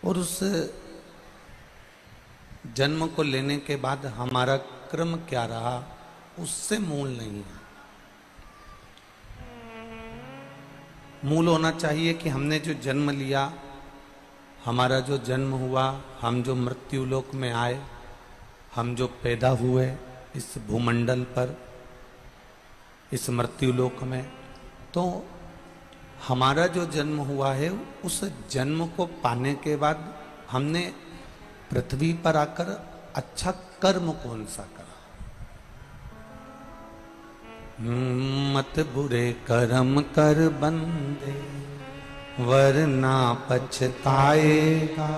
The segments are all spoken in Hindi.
और उस जन्म को लेने के बाद हमारा क्रम क्या रहा उससे मूल नहीं है। मूल होना चाहिए कि हमने जो जन्म लिया, हमारा जो जन्म हुआ, हम जो मृत्यु लोक में आए, हम जो पैदा हुए इस भूमंडल पर, इस मृत्यु लोक में, तो हमारा जो जन्म हुआ है उस जन्म को पाने के बाद हमने पृथ्वी पर आकर अच्छा कर्म कौन सा करा। मत बुरे कर्म कर बंदे वरना पछताएगा,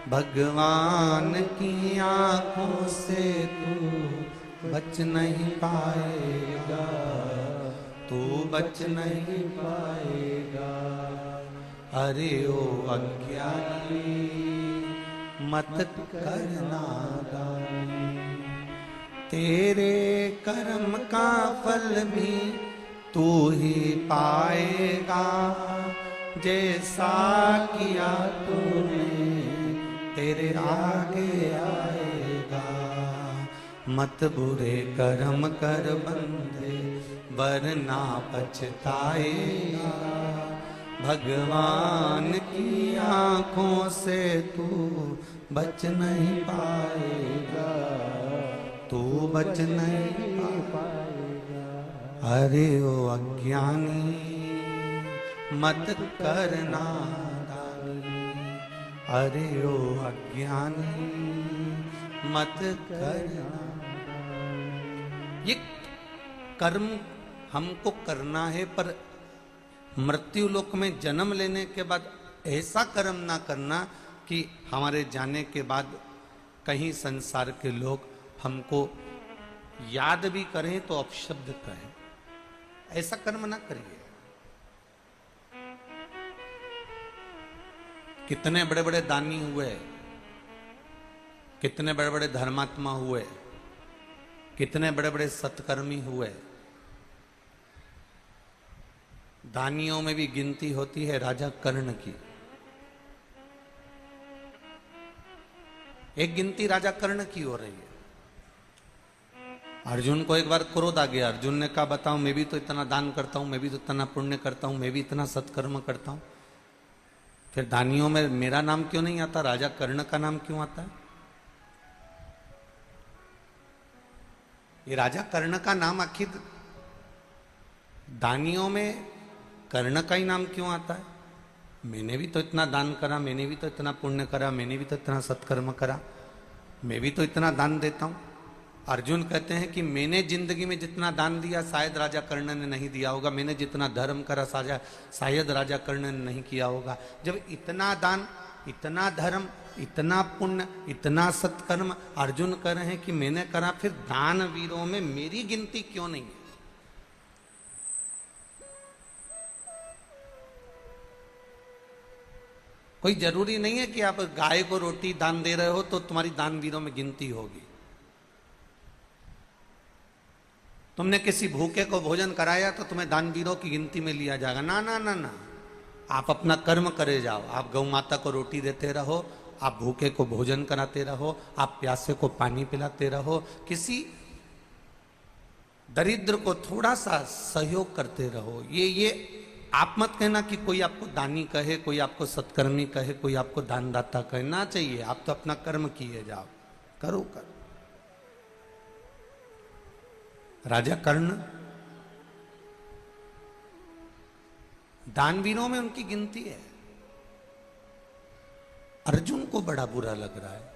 भगवान की आंखों से तू बच नहीं पाएगा, तू बच नहीं पाएगा। अरे ओ अज्ञानी मत करना दानी, तेरे कर्म का फल भी तू ही पाएगा, जैसा किया तूने तेरे आगे आएगा। मत बुरे कर्म कर बंदे वरना पछताएगा, भगवान की आंखों से तू बच नहीं पाएगा, तू बच नहीं पाएगा। अरे ओ अज्ञानी मत करना दानी, अरे ओ अज्ञानी मत करना। ये कर्म हमको करना है, पर मृत्यु लोक में जन्म लेने के बाद ऐसा कर्म ना करना कि हमारे जाने के बाद कहीं संसार के लोग हमको याद भी करें तो अपशब्द कहें। ऐसा कर्म ना करिए। कितने बड़े बड़े दानी हुए, कितने बड़े बड़े धर्मात्मा हुए, कितने बड़े बड़े सत्कर्मी हुए। दानियों में भी गिनती होती है राजा कर्ण की। एक गिनती राजा कर्ण की हो रही है। अर्जुन को एक बार क्रोध आ गया। अर्जुन ने कहा बताओ, मैं भी तो इतना दान करता हूं, मैं भी तो इतना पुण्य करता हूं, मैं भी इतना सत्कर्म करता हूं, फिर दानियों में मेरा नाम क्यों नहीं आता, राजा कर्ण का नाम क्यों आता है? ये राजा कर्ण का नाम आखिर दानियों में कर्ण का ही नाम क्यों आता है? मैंने भी तो इतना दान करा, मैंने भी तो इतना पुण्य करा, मैंने भी तो इतना सत्कर्म करा, मैं भी तो इतना दान देता हूं। अर्जुन कहते हैं कि मैंने जिंदगी में जितना दान दिया शायद राजा कर्ण ने नहीं दिया होगा, मैंने जितना धर्म करा शायद राजा कर्ण ने नहीं किया होगा। जब इतना दान, इतना धर्म, इतना पुण्य, इतना सत्कर्म अर्जुन कर रहे हैं कि मैंने करा, फिर दान वीरों में मेरी गिनती क्यों नहीं है? कोई जरूरी नहीं है कि आप गाय को रोटी दान दे रहे हो तो तुम्हारी दान वीरों में गिनती होगी। तुमने किसी भूखे को भोजन कराया तो तुम्हें दान वीरों की गिनती में लिया जाएगा? ना ना ना ना, आप अपना कर्म करे जाओ। आप गौ माता को रोटी देते रहो, आप भूखे को भोजन कराते रहो, आप प्यासे को पानी पिलाते रहो, किसी दरिद्र को थोड़ा सा सहयोग करते रहो। ये आप मत कहना कि कोई आपको दानी कहे, कोई आपको सत्कर्मी कहे, कोई आपको दानदाता कहे, ना चाहिए। आप तो अपना कर्म किए जाओ, करो कर। राजा कर्ण दानवीरों में उनकी गिनती है। अर्जुन को बड़ा बुरा लग रहा है,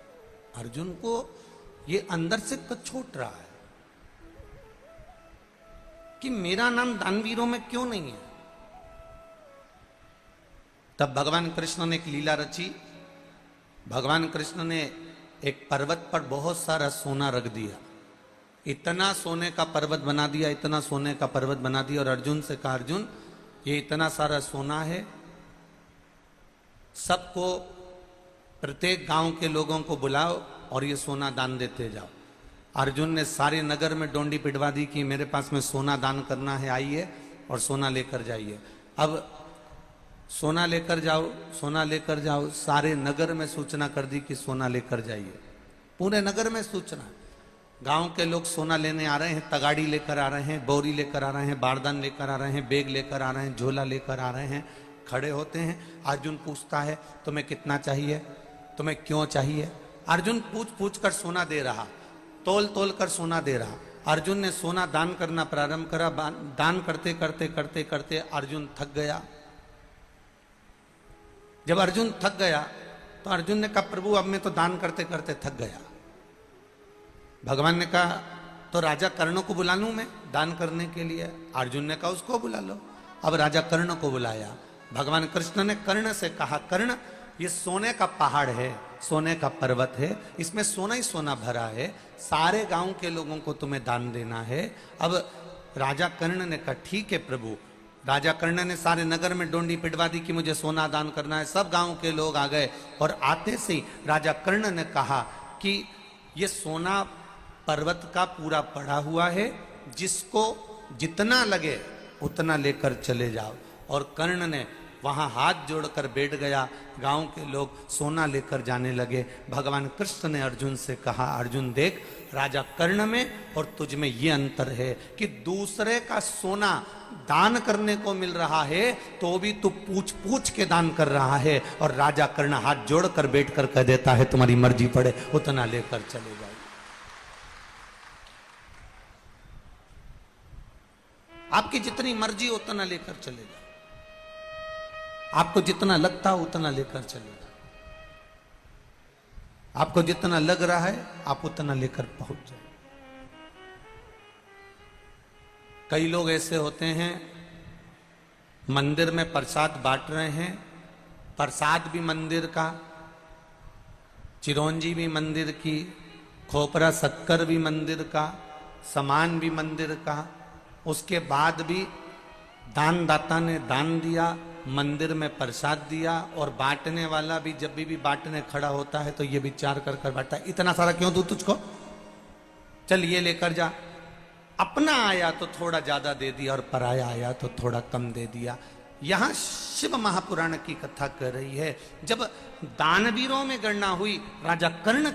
अर्जुन को ये अंदर से कछोट रहा है कि मेरा नाम दानवीरों में क्यों नहीं है। तब भगवान कृष्ण ने एक लीला रची। भगवान कृष्ण ने एक पर्वत पर बहुत सारा सोना रख दिया, इतना सोने का पर्वत बना दिया, इतना सोने का पर्वत बना दिया, और अर्जुन से कहा अर्जुन ये इतना सारा सोना है, सबको प्रत्येक गांव के लोगों को बुलाओ और ये सोना दान देते जाओ। अर्जुन ने सारे नगर में डोंडी पिटवा दी कि मेरे पास में सोना दान करना है, आइए और सोना लेकर जाइए। अब सोना लेकर जाओ, सोना लेकर जाओ। सारे नगर में सूचना कर दी कि सोना लेकर जाइए। पूरे नगर में सूचना। गांव के लोग सोना लेने आ रहे हैं, तगाड़ी लेकर आ रहे हैं, बोरी लेकर आ रहे हैं, बारदान लेकर आ रहे हैं, बैग लेकर आ रहे हैं, झोला लेकर आ रहे हैं। खड़े होते हैं। अर्जुन पूछता है तुम्हें कितना चाहिए, तुम्हें क्यों चाहिए। अर्जुन पूछ पूछ कर सोना दे रहा, तोल तोल कर सोना दे रहा। अर्जुन ने सोना दान करना प्रारंभ करा। दान करते करते करते करते अर्जुन थक गया। जब अर्जुन थक गया तो अर्जुन ने कहा प्रभु अब मैं तो दान करते करते थक गया। भगवान ने कहा तो राजा कर्ण को बुला लूं मैं दान करने के लिए। अर्जुन ने कहा उसको बुला लो। अब राजा कर्ण को बुलाया। भगवान कृष्ण ने कर्ण से कहा कर्ण ये सोने का पहाड़ है, सोने का पर्वत है, इसमें सोना ही सोना भरा है, सारे गांव के लोगों को तुम्हें दान देना है। अब राजा कर्ण ने कहा ठीक है प्रभु। राजा कर्ण ने सारे नगर में डोंडी पिटवा दी कि मुझे सोना दान करना है। सब गांव के लोग आ गए और आते से राजा कर्ण ने कहा कि ये सोना पर्वत का पूरा पड़ा हुआ है, जिसको जितना लगे उतना लेकर चले जाओ। और कर्ण ने वहां हाथ जोड़कर बैठ गया। गांव के लोग सोना लेकर जाने लगे। भगवान कृष्ण ने अर्जुन से कहा अर्जुन देख राजा कर्ण में और तुझ में ये अंतर है कि दूसरे का सोना दान करने को मिल रहा है तो भी तू पूछ पूछ के दान कर रहा है, और राजा कर्ण हाथ जोड़कर बैठकर कह देता है तुम्हारी मर्जी पड़े उतना लेकर चले जाओ। आपकी जितनी मर्जी उतना लेकर चले जाओ, आपको जितना लगता हो उतना लेकर चले जाओ, आपको जितना लग रहा है आप उतना लेकर पहुंच जाओ। कई लोग ऐसे होते हैं मंदिर में प्रसाद बांट रहे हैं, प्रसाद भी मंदिर का, चिरौंजी भी मंदिर की, खोपरा शक्कर भी मंदिर का, सामान भी मंदिर का, उसके बाद भी दानदाता ने दान दिया, मंदिर में प्रसाद दिया, और बांटने वाला भी जब भी बांटने खड़ा होता है तो ये विचार कर कर बांटता है इतना सारा क्यों दूं तुझको, चल ये लेकर जा। अपना आया तो थोड़ा ज्यादा दे दिया और पराया आया तो थोड़ा कम दे दिया। यहां शिव महापुराण की कथा कर रही है। जब दानवीरों में गणना हुई राजा कर्ण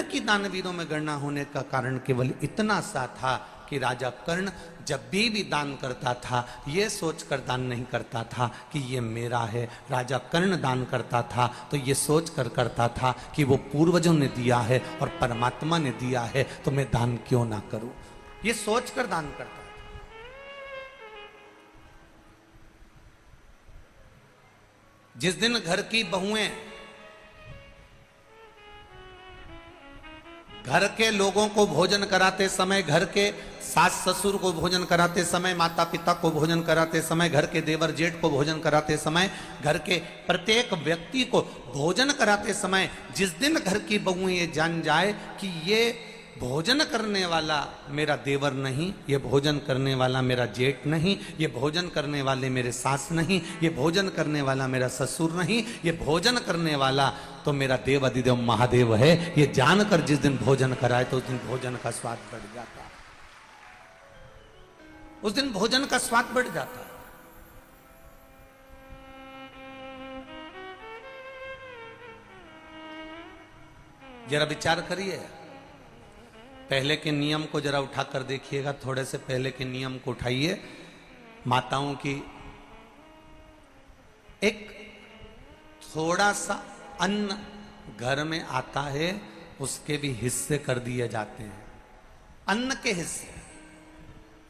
की दानवीरों में गणना होने का कारण केवल इतना सा था कि राजा कर्ण जब भी दान करता था ये सोचकर दान नहीं करता था कि ये मेरा है। राजा कर्ण दान करता था तो ये सोचकर करता था कि वो पूर्वजों ने दिया है और परमात्मा ने दिया है तो मैं दान क्यों ना करूं, ये सोचकर दान करता था। जिस दिन घर की बहुएं घर के लोगों को भोजन कराते समय, घर के सास ससुर को भोजन कराते समय, माता पिता को भोजन कराते समय, घर के देवर जेठ को भोजन कराते समय, घर के प्रत्येक व्यक्ति को भोजन कराते समय जिस दिन घर की बहू ये जान जाए कि ये भोजन करने वाला मेरा देवर नहीं, ये भोजन करने वाला मेरा जेठ नहीं, ये भोजन करने वाले मेरे सास नहीं, ये भोजन करने वाला मेरा ससुर नहीं, ये भोजन करने वाला तो मेरा देव अधिदेव महादेव है, ये जानकर जिस दिन भोजन कराए तो उस दिन भोजन का स्वाद बढ़ जाता है, उस दिन भोजन का स्वाद बढ़ जाता है। जरा विचार करिए, पहले के नियम को जरा उठाकर देखिएगा, थोड़े से पहले के नियम को उठाइए। माताओं की एक थोड़ा सा अन्न घर में आता है उसके भी हिस्से कर दिए जाते हैं, अन्न के हिस्से।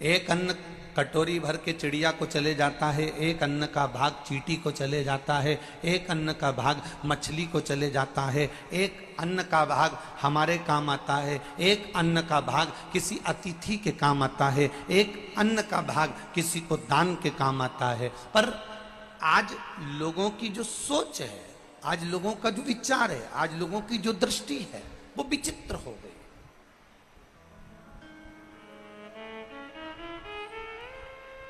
एक अन्न कटोरी भर के चिड़िया को चले जाता है, एक अन्न का भाग चींटी को चले जाता है, एक अन्न का भाग मछली को चले जाता है, एक अन्न का भाग हमारे काम आता है, एक अन्न का भाग किसी अतिथि के काम आता है, एक अन्न का भाग किसी को दान के काम आता है। पर आज लोगों की जो सोच है, आज लोगों का जो विचार है, आज लोगों की जो दृष्टि है वो विचित्र हो गई।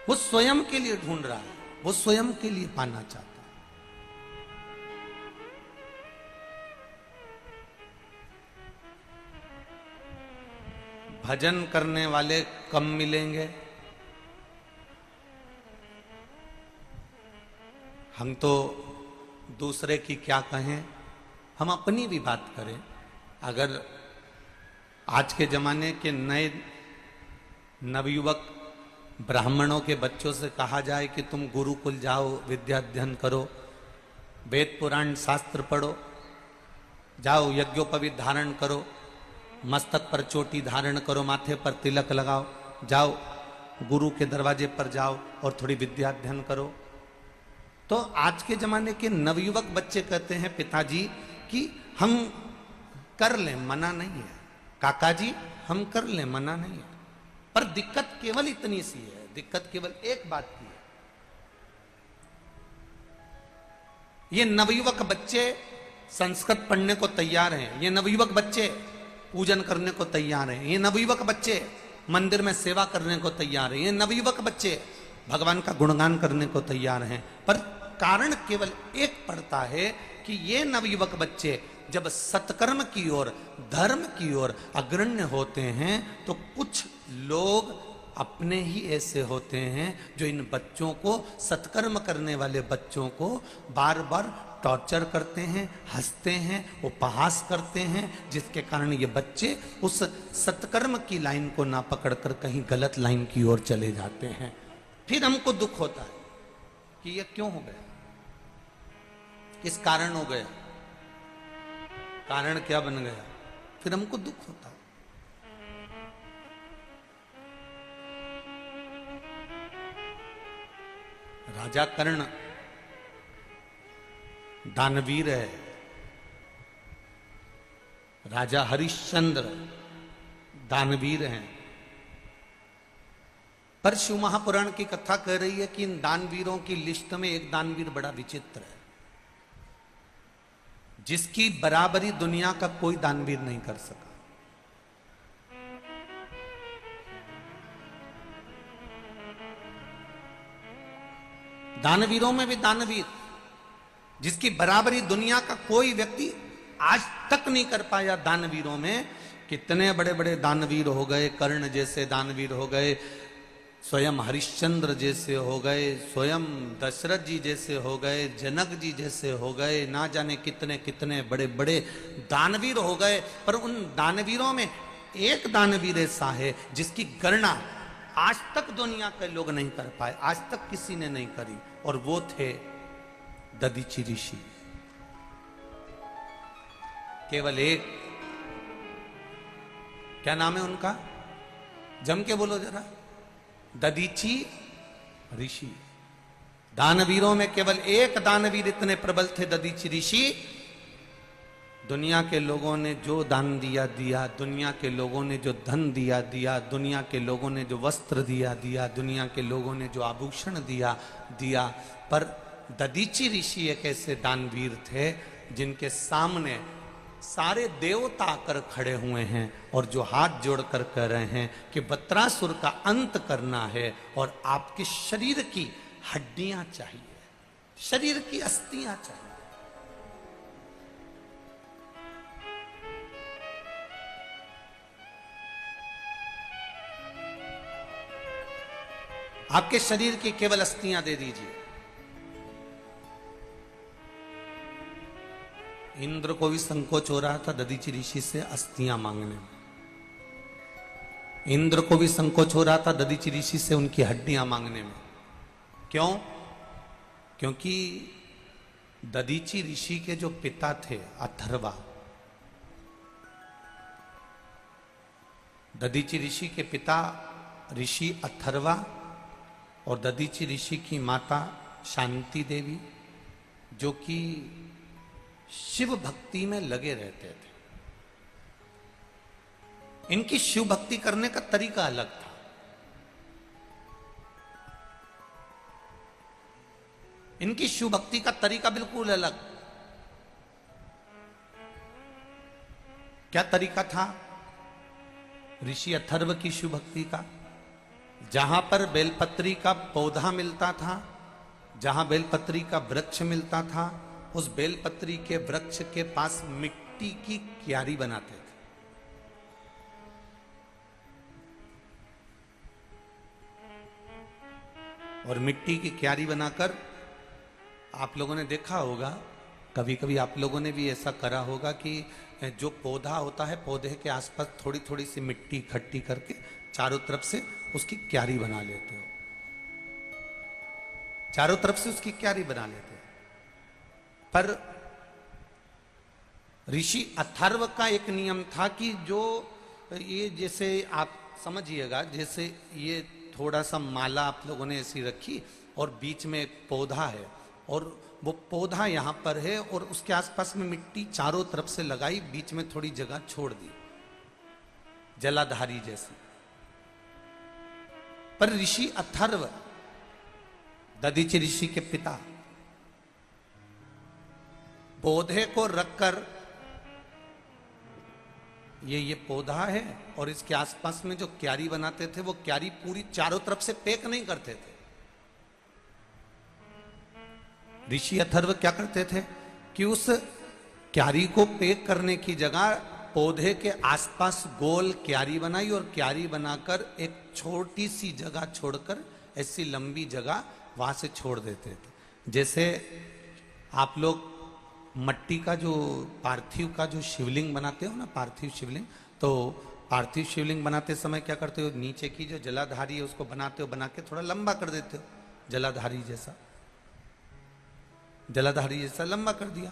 वो स्वयं के लिए ढूंढ रहा है, वो स्वयं के लिए पाना चाहता है। भजन करने वाले कम मिलेंगे, हम तो दूसरे की क्या कहें, हम अपनी भी बात करें। अगर आज के जमाने के नए नवयुवक ब्राह्मणों के बच्चों से कहा जाए कि तुम गुरुकुल जाओ, विद्या अध्ययन करो, वेद पुराण शास्त्र पढ़ो, जाओ यज्ञोपवीत धारण करो, मस्तक पर चोटी धारण करो, माथे पर तिलक लगाओ, जाओ गुरु के दरवाजे पर जाओ और थोड़ी विद्या अध्ययन करो। तो आज के जमाने के नवयुवक बच्चे कहते हैं पिताजी कि हम कर लें, मना नहीं है, काका जी हम कर लें, मना नहीं है। पर दिक्कत केवल इतनी सी है, दिक्कत केवल एक बात की है, ये नवयुवक बच्चे संस्कृत पढ़ने को तैयार हैं, ये नवयुवक बच्चे पूजन करने को तैयार हैं, ये नवयुवक बच्चे मंदिर में सेवा करने को तैयार हैं, ये नवयुवक बच्चे भगवान का गुणगान करने को तैयार हैं। पर कारण केवल एक पड़ता है कि ये नवयुवक बच्चे जब सत्कर्म की ओर, धर्म की ओर अग्रण्य होते हैं तो कुछ लोग अपने ही ऐसे होते हैं जो इन बच्चों को, सत्कर्म करने वाले बच्चों को बार बार टॉर्चर करते हैं, हंसते हैं, उपहास करते हैं, जिसके कारण ये बच्चे उस सत्कर्म की लाइन को ना पकड़कर कहीं गलत लाइन की ओर चले जाते हैं। फिर हमको दुख होता है कि ये क्यों हो गया, किस कारण हो गया, कारण क्या बन गया, फिर हमको दुख होता है। राजा कर्ण दानवीर है, राजा हरिश्चंद्र दानवीर हैं, पर शिव महापुराण की कथा कह रही है कि इन दानवीरों की लिस्ट में एक दानवीर बड़ा विचित्र है, जिसकी बराबरी दुनिया का कोई दानवीर नहीं कर सका। दानवीरों में भी दानवीर, जिसकी बराबरी दुनिया का कोई व्यक्ति आज तक नहीं कर पाया। दानवीरों में कितने बड़े बड़े दानवीर हो गए, कर्ण जैसे दानवीर हो गए, स्वयं हरिश्चंद्र जैसे हो गए, स्वयं दशरथ जी जैसे हो गए, जनक जी जैसे हो गए, ना जाने कितने कितने बड़े बड़े दानवीर हो गए। पर उन दानवीरों में एक दानवीर ऐसा है जिसकी गणना आज तक दुनिया के लोग नहीं कर पाए, आज तक किसी ने नहीं करी, और वो थे दधीचि ऋषि। केवल एक, क्या नाम है उनका, जम के बोलो जरा, दधीचि ऋषि। दानवीरों में केवल एक दानवीर इतने प्रबल थे, दधीचि ऋषि। दुनिया के लोगों ने जो दान दिया दिया, दुनिया के लोगों ने जो धन दिया दिया, दुनिया के लोगों ने जो वस्त्र दिया दिया, दुनिया के लोगों ने जो आभूषण दिया दिया, पर दधीचि ऋषि एक ऐसे दानवीर थे जिनके सामने सारे देवता आकर खड़े हुए हैं और जो हाथ जोड़कर कह रहे हैं कि वत्रासुर का अंत करना है और आपके शरीर की हड्डियां चाहिए, शरीर की अस्थियां चाहिए। आपके शरीर की केवल अस्थियां दे दीजिए। इंद्र को भी संकोच हो रहा था दधीचि ऋषि से अस्थियां मांगने में। इंद्र को भी संकोच हो रहा था दधीचि ऋषि से उनकी हड्डियां मांगने में। क्यों? क्योंकि दधीचि ऋषि के जो पिता थे अथर्वा, दधीचि ऋषि के पिता ऋषि अथर्वा और दधीचि ऋषि की माता शांति देवी, जो कि शिव भक्ति में लगे रहते थे। इनकी शिव भक्ति करने का तरीका अलग था। इनकी शिव भक्ति का तरीका बिल्कुल अलग। क्या तरीका था ऋषि अथर्व की शिव भक्ति का? जहां पर बेलपत्री का पौधा मिलता था, जहां बेलपत्री का वृक्ष मिलता था, उस बेलपत्री के वृक्ष के पास मिट्टी की क्यारी बनाते थे। और मिट्टी की क्यारी बनाकर आप लोगों ने देखा होगा, कभी कभी आप लोगों ने भी ऐसा करा होगा कि जो पौधा होता है, पौधे के आसपास थोड़ी थोड़ी सी मिट्टी इकट्ठी करके चारों तरफ से उसकी क्यारी बना लेते हो, चारों तरफ से उसकी क्यारी बना लेते हो। पर ऋषि अथर्व का एक नियम था कि जो ये, जैसे आप समझिएगा, जैसे ये थोड़ा सा माला आप लोगों ने ऐसी रखी और बीच में एक पौधा है और वो पौधा यहां पर है और उसके आसपास में मिट्टी चारों तरफ से लगाई, बीच में थोड़ी जगह छोड़ दी, जलाधारी जैसी। पर ऋषि अथर्व, दधीचि ऋषि के पिता, पौधे को रखकर, ये पौधा है और इसके आसपास में जो क्यारी बनाते थे वो क्यारी पूरी चारों तरफ से पैक नहीं करते थे। ऋषि अथर्व क्या करते थे कि उस क्यारी को पैक करने की जगह पौधे के आसपास गोल क्यारी बनाई और क्यारी बनाकर एक छोटी सी जगह छोड़कर ऐसी लंबी जगह वहां से छोड़ देते थे। जैसे आप लोग मट्टी का जो पार्थिव का जो शिवलिंग बनाते हो ना, पार्थिव शिवलिंग, तो पार्थिव शिवलिंग बनाते समय क्या करते हो, नीचे की जो जलाधारी है उसको बनाते हो, बना के थोड़ा लंबा कर देते हो, जलाधारी जैसा, जलाधारी जैसा लंबा कर दिया।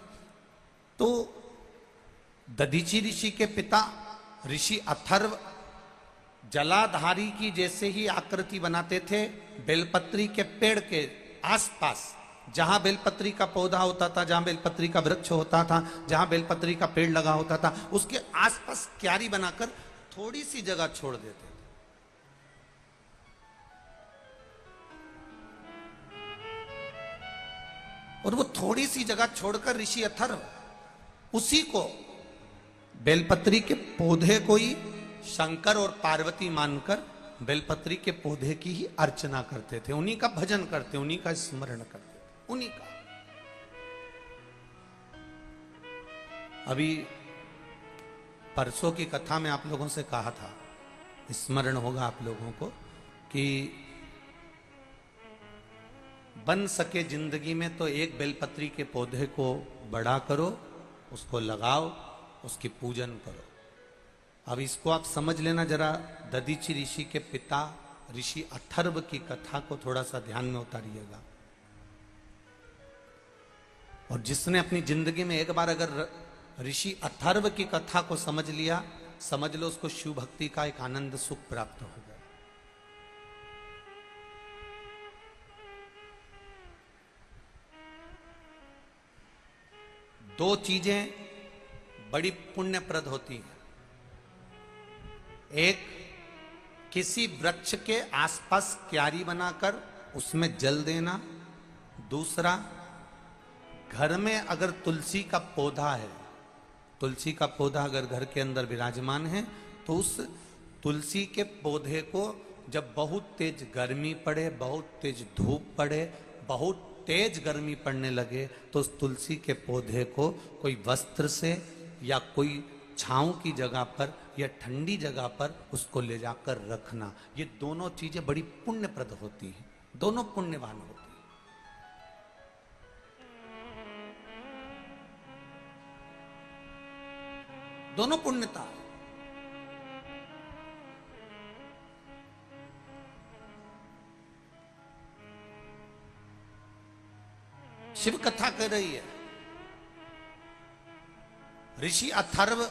तो दधीचि ऋषि के पिता ऋषि अथर्व जलाधारी की जैसे ही आकृति बनाते थे, बेलपत्री के पेड़ के आसपास, जहां बेलपत्री का पौधा होता था, जहां बेलपत्री का वृक्ष होता था, जहां बेलपत्री का पेड़ लगा होता था, उसके आसपास क्यारी बनाकर थोड़ी सी जगह छोड़ देते थे। और वो थोड़ी सी जगह छोड़कर ऋषि अथर्व उसी को, बेलपत्री के पौधे को ही शंकर और पार्वती मानकर बेलपत्री के पौधे की ही अर्चना करते थे, उन्हीं का भजन करते, उन्हीं का स्मरण करते, उन्हीं का। अभी परसों की कथा में आप लोगों से कहा था, स्मरण होगा आप लोगों को, कि बन सके जिंदगी में तो एक बेलपत्री के पौधे को बड़ा करो, उसको लगाओ, उसकी पूजन करो। अब इसको आप समझ लेना जरा, दधीचि ऋषि के पिता ऋषि अथर्व की कथा को थोड़ा सा ध्यान में उतारिएगा। और जिसने अपनी जिंदगी में एक बार अगर ऋषि अथर्व की कथा को समझ लिया, समझ लो उसको शिव भक्ति का एक आनंद सुख प्राप्त हो गया। दो चीजें बड़ी पुण्यप्रद होती हैं, एक किसी वृक्ष के आसपास क्यारी बनाकर उसमें जल देना, दूसरा घर में अगर तुलसी का पौधा है, तुलसी का पौधा अगर घर के अंदर विराजमान है, तो उस तुलसी के पौधे को जब बहुत तेज गर्मी पड़े, बहुत तेज धूप पड़े, बहुत तेज गर्मी पड़ने लगे, तो उस तुलसी के पौधे को कोई वस्त्र से या कोई छांव की जगह पर या ठंडी जगह पर उसको ले जाकर रखना। ये दोनों चीजें बड़ी पुण्यप्रद होती हैं, दोनों पुण्यवान होती हैं। दोनों पुण्यता। शिव कथा कह रही है, ऋषि अथर्व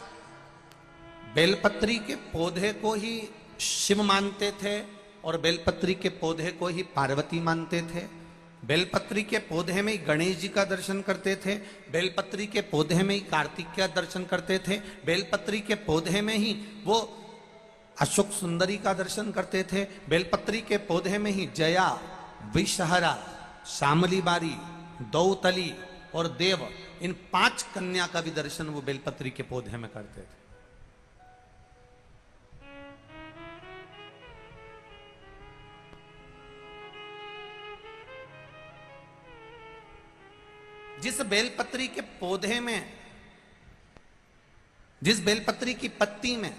बेलपत्री के पौधे को ही शिव मानते थे और बेलपत्री के पौधे को ही पार्वती मानते थे। बेलपत्री के पौधे में ही गणेश जी का दर्शन करते थे, बेलपत्री के पौधे में ही कार्तिक का दर्शन करते थे, बेलपत्री के पौधे में ही वो अशोक सुंदरी का दर्शन करते थे, बेलपत्री के पौधे में ही जया, विषहरा, शामली बारी, दौतली और देव, इन 5 कन्या का भी दर्शन वो बेलपत्री के पौधे में करते थे। जिस बेलपत्री के पौधे में, जिस बेलपत्री की पत्ती में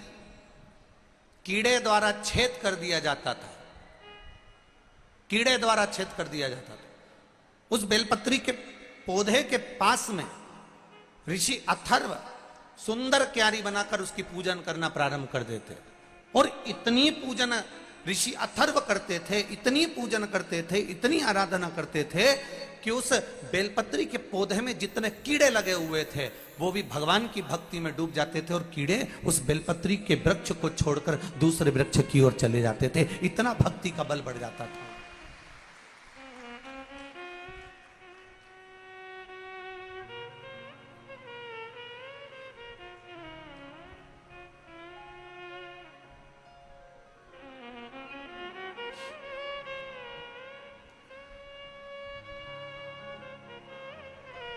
कीड़े द्वारा छेद कर दिया जाता था, कीड़े द्वारा छेद कर दिया जाता था, उस बेलपत्री के पौधे के पास में ऋषि अथर्व सुंदर क्यारी बनाकर उसकी पूजन करना प्रारंभ कर देते, और इतनी पूजन ऋषि अथर्व करते थे, इतनी पूजन करते थे, इतनी आराधना करते थे कि उस बेलपत्री के पौधे में जितने कीड़े लगे हुए थे वो भी भगवान की भक्ति में डूब जाते थे, और कीड़े उस बेलपत्री के वृक्ष को छोड़कर दूसरे वृक्ष की ओर चले जाते थे। इतना भक्ति का बल बढ़ जाता था।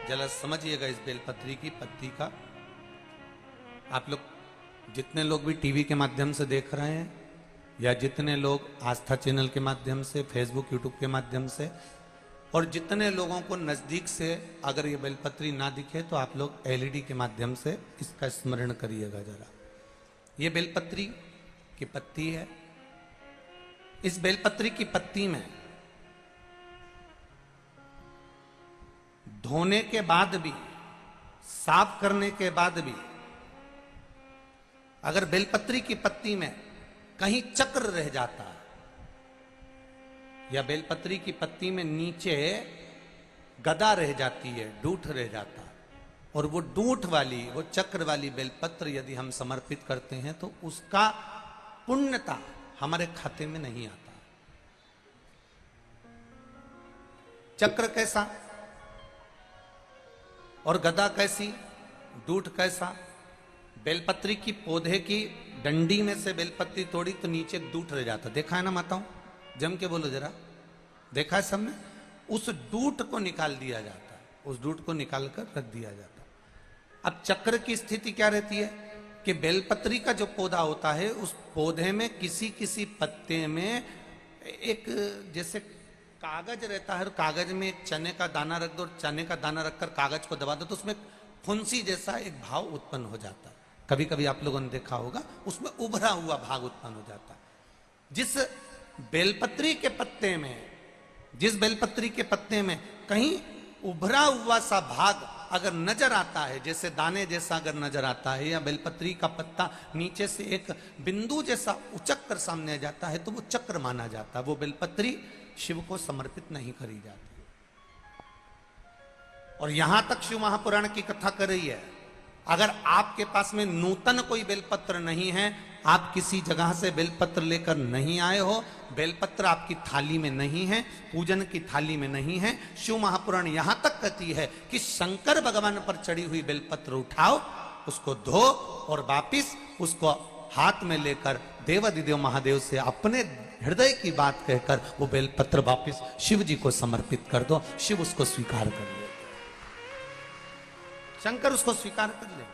जरा समझिएगा इस बेलपत्री की पत्ती का। आप लोग जितने लोग भी टीवी के माध्यम से देख रहे हैं, या जितने लोग आस्था चैनल के माध्यम से, फेसबुक यूट्यूब के माध्यम से, और जितने लोगों को नजदीक से अगर ये बेलपत्री ना दिखे तो आप लोग एलईडी के माध्यम से इसका स्मरण करिएगा जरा। ये बेलपत्री की पत्ती है। इस बेलपत्री की पत्ती में धोने के बाद भी, साफ करने के बाद भी, अगर बेलपत्री की पत्ती में कहीं चक्र रह जाता है, या बेलपत्री की पत्ती में नीचे गदा रह जाती है, डूठ रह जाता है, और वो डूठ वाली, वो चक्र वाली बेलपत्र यदि हम समर्पित करते हैं तो उसका पुण्यता हमारे खाते में नहीं आता। चक्र कैसा और गदा कैसी, डूठ कैसा? बेलपत्री की पौधे की डंडी में से बेलपत्री तोड़ी तो नीचे डूठ रह जाता। देखा है ना माताओं? जम के बोलो जरा, देखा है सबने? उस डूठ को निकाल दिया जाता है, उस डूठ को निकाल कर रख दिया जाता। अब चक्र की स्थिति क्या रहती है कि बेलपत्री का जो पौधा होता है, उस पौधे में किसी किसी पत्ते में एक जैसे कागज रहता है, और कागज में एक चने का दाना रख दो, और चने का दाना रखकर कागज को दबा दो तो उसमें फुंसी जैसा एक भाव उत्पन्न हो जाता है। कभी कभी आप लोगों ने देखा होगा, उसमें उभरा हुआ भाग उत्पन्न हो जाता है। जिस बेलपत्री के पत्ते में, जिस बेलपत्री के पत्ते में कहीं उभरा हुआ सा भाग अगर नजर आता है, जैसे दाने जैसा अगर नजर आता है, या बेलपत्री का पत्ता नीचे से एक बिंदु जैसा उचक कर सामने आ जाता है, तो वो चक्र माना जाता है। वो बेलपत्री शिव को समर्पित नहीं करी जाती। और यहां तक शिव महापुराण की कथा कर रही है, अगर आपके पास में नूतन कोई बेलपत्र नहीं है, आप किसी जगह से बेलपत्र लेकर नहीं आए हो, बेलपत्र आपकी थाली में नहीं है, पूजन की थाली में नहीं है, शिव महापुराण यहां तक कहती है कि शंकर भगवान पर चढ़ी हुई बेलपत्र उठाओ, उसको धो, और वापिस उसको हाथ में लेकर देवाधिदेव महादेव से अपने हृदय की बात कहकर वो बेलपत्र वापिस शिव जी को समर्पित कर दो। शिव उसको स्वीकार कर ले, शंकर उसको स्वीकार कर ले।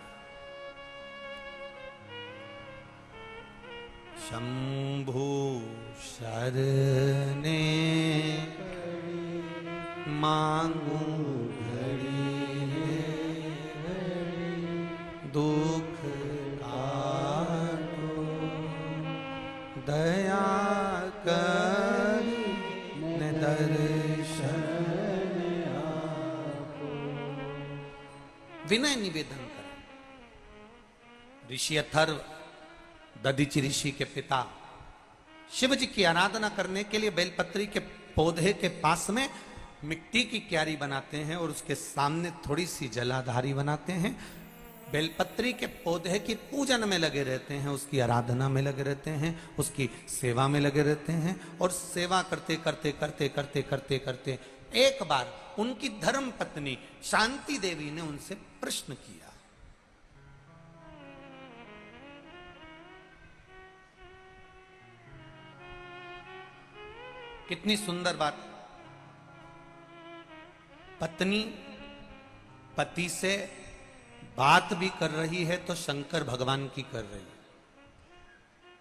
शंभु शरणे मांगू घड़ी दुख काटो, दया कर दर्शन आपो। विनय निवेदन करें। ऋषि अथर्व, दधीचि ऋषि के पिता, शिव जी की आराधना करने के लिए बेलपत्री के पौधे के पास में मिट्टी की क्यारी बनाते हैं, और उसके सामने थोड़ी सी जलाधारी बनाते हैं। बेलपत्री के पौधे की पूजन में लगे रहते हैं, उसकी आराधना में लगे रहते हैं, उसकी सेवा में लगे रहते हैं। और सेवा करते करते करते करते करते करते एक बार उनकी धर्म पत्नी शांति देवी ने उनसे प्रश्न किया। कितनी सुंदर बात। पत्नी पति से बात भी कर रही है तो शंकर भगवान की कर रही है,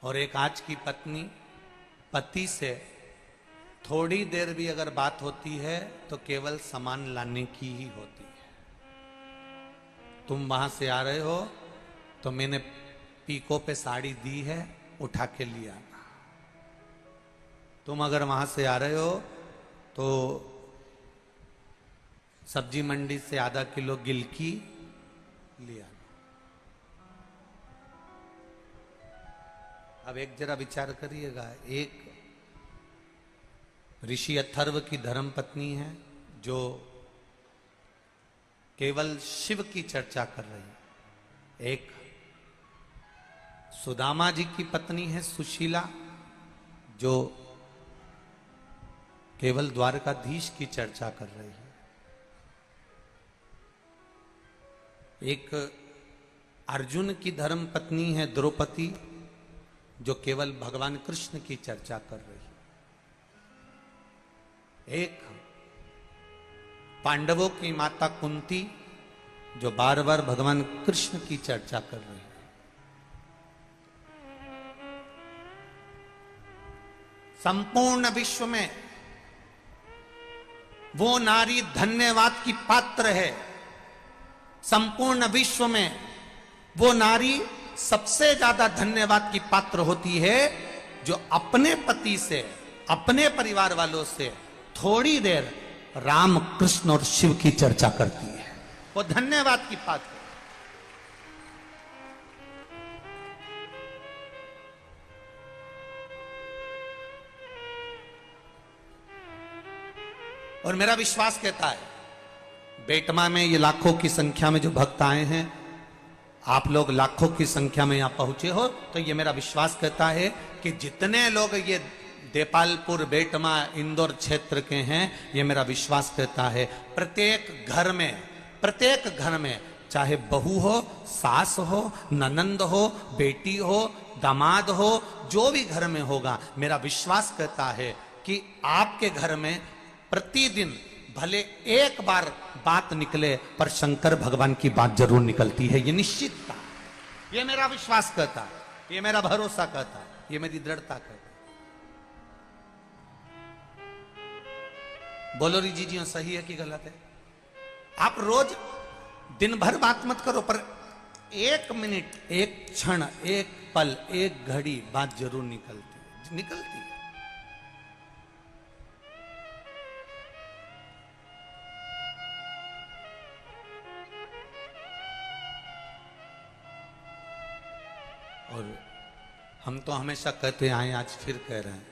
और एक आज की पत्नी पति से थोड़ी देर भी अगर बात होती है तो केवल सामान लाने की ही होती है। तुम वहां से आ रहे हो तो मैंने पीको पे साड़ी दी है, उठा के लिया। तुम अगर वहां से आ रहे हो तो सब्जी मंडी से आधा किलो गिलकी लिया। अब एक जरा विचार करिएगा, एक ऋषि अथर्व की धर्म पत्नी है जो केवल शिव की चर्चा कर रही है, एक सुदामा जी की पत्नी है सुशीला जो केवल द्वारकाधीश की चर्चा कर रही है, एक अर्जुन की धर्म पत्नी है द्रौपदी जो केवल भगवान कृष्ण की चर्चा कर रही है, एक पांडवों की माता कुंती जो बार बार भगवान कृष्ण की चर्चा कर रही है। संपूर्ण विश्व में वो नारी धन्यवाद की पात्र है, संपूर्ण विश्व में वो नारी सबसे ज्यादा धन्यवाद की पात्र होती है जो अपने पति से, अपने परिवार वालों से थोड़ी देर राम कृष्ण और शिव की चर्चा करती है, वो धन्यवाद की पात्र। और मेरा विश्वास कहता है, बेटमा में ये लाखों की संख्या में जो भक्त आए हैं, आप लोग लाखों की संख्या में यहां पहुंचे हो, तो ये मेरा विश्वास कहता है कि जितने लोग ये देपालपुर, बेटमा, इंदौर क्षेत्र के हैं, ये मेरा विश्वास कहता है प्रत्येक घर में चाहे बहू हो, सास हो, ननंद हो, बेटी हो, दामाद हो, जो भी घर में होगा, मेरा विश्वास कहता है कि आपके घर में प्रतिदिन भले एक बार बात निकले पर शंकर भगवान की बात जरूर निकलती है, ये निश्चितता, ये मेरा विश्वास कहता है, ये मेरा भरोसा कहता है, ये मेरी दृढ़ता कहता है। बोलो री जी सही है कि गलत है? आप रोज दिन भर बात मत करो पर एक मिनट, एक क्षण, एक पल, एक घड़ी बात जरूर निकलती है। और हम तो हमेशा कहते आए, आज फिर कह रहे हैं,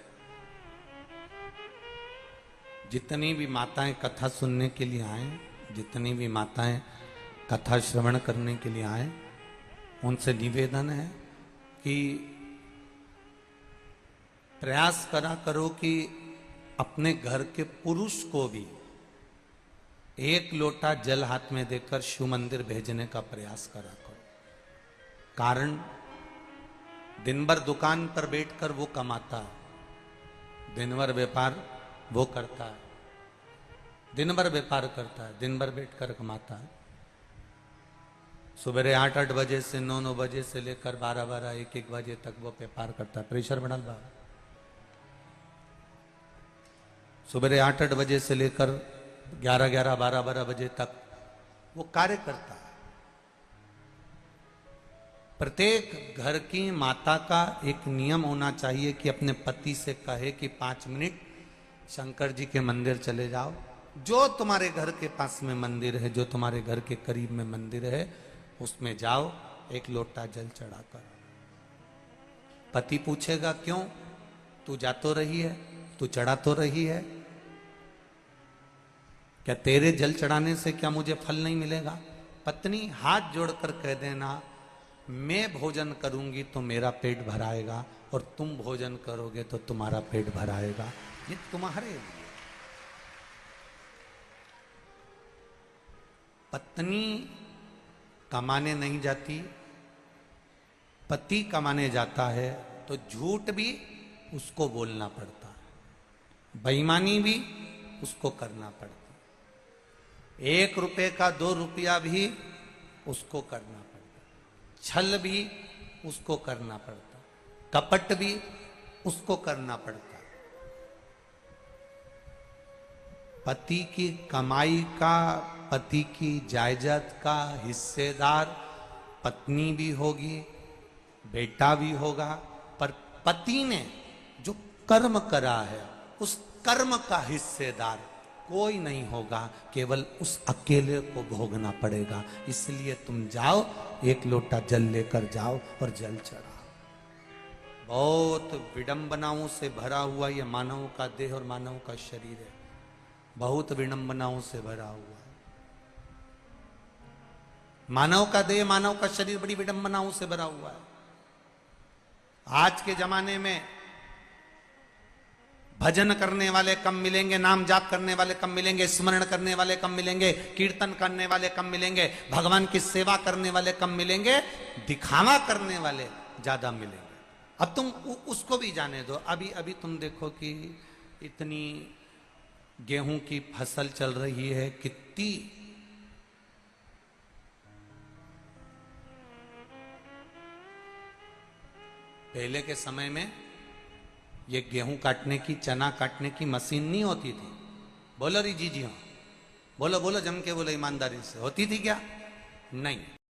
जितनी भी माताएं कथा सुनने के लिए आए, जितनी भी माताएं कथा श्रवण करने के लिए आए, उनसे निवेदन है कि प्रयास करा करो कि अपने घर के पुरुष को भी एक लोटा जल हाथ में देकर शिव मंदिर भेजने का प्रयास करा करो। कारण दिन भर दुकान पर बैठकर वो कमाता है, दिन भर व्यापार वो करता है, दिन भर व्यापार करता है, दिन भर बैठकर कमाता है। सुबह 8-8 बजे से 9-9 बजे से लेकर 12-12, 1-1 बजे तक वो व्यापार करता है। प्रेशर बढ़ल बा। सुबह 8-8 बजे से लेकर 11-11, 12-12 बजे तक वो कार्य करता है। प्रत्येक घर की माता का एक नियम होना चाहिए कि अपने पति से कहे कि 5 मिनट शंकर जी के मंदिर चले जाओ, जो तुम्हारे घर के पास में मंदिर है, जो तुम्हारे घर के करीब में मंदिर है, उसमें जाओ, एक लोटा जल चढ़ाकर। पति पूछेगा क्यों? तू जा तो रही है, तू चढ़ा तो रही है, क्या तेरे जल चढ़ाने से क्या मुझे फल नहीं मिलेगा? पत्नी हाथ जोड़कर कह देना, मैं भोजन करूंगी तो मेरा पेट भराएगा और तुम भोजन करोगे तो तुम्हारा पेट भराएगा, ये तुम्हारे लिए। पत्नी कमाने नहीं जाती, पति कमाने जाता है तो झूठ भी उसको बोलना पड़ता है, बेईमानी भी उसको करना पड़ता है, 1 रुपए का 2 रुपया भी उसको करना पड़ता, छल भी उसको करना पड़ता, कपट भी उसको करना पड़ता। पति की कमाई का, पति की जायदाद का हिस्सेदार पत्नी भी होगी, बेटा भी होगा, पर पति ने जो कर्म करा है उस कर्म का हिस्सेदार कोई नहीं होगा, केवल उस अकेले को भोगना पड़ेगा। इसलिए तुम जाओ, एक लोटा जल लेकर जाओ और जल चढ़ाओ। बहुत विडंबनाओं से भरा हुआ ये मानव का देह और मानव का शरीर है, बहुत विडंबनाओं से भरा हुआ है। मानव का देह, मानव का शरीर बड़ी विडंबनाओं से भरा हुआ है। आज के जमाने में भजन करने वाले कम मिलेंगे, नाम जाप करने वाले कम मिलेंगे, स्मरण करने वाले कम मिलेंगे, कीर्तन करने वाले कम मिलेंगे, भगवान की सेवा करने वाले कम मिलेंगे, दिखावा करने वाले ज्यादा मिलेंगे। अब तुम उसको भी जाने दो। अभी अभी तुम देखो कि इतनी गेहूं की फसल चल रही है, कितनी पहले के समय में ये गेहूं काटने की, चना काटने की मशीन नहीं होती थी। बोलो री जी हाँ, बोलो बोलो जम के बोलो ईमानदारी से, होती थी क्या? नहीं।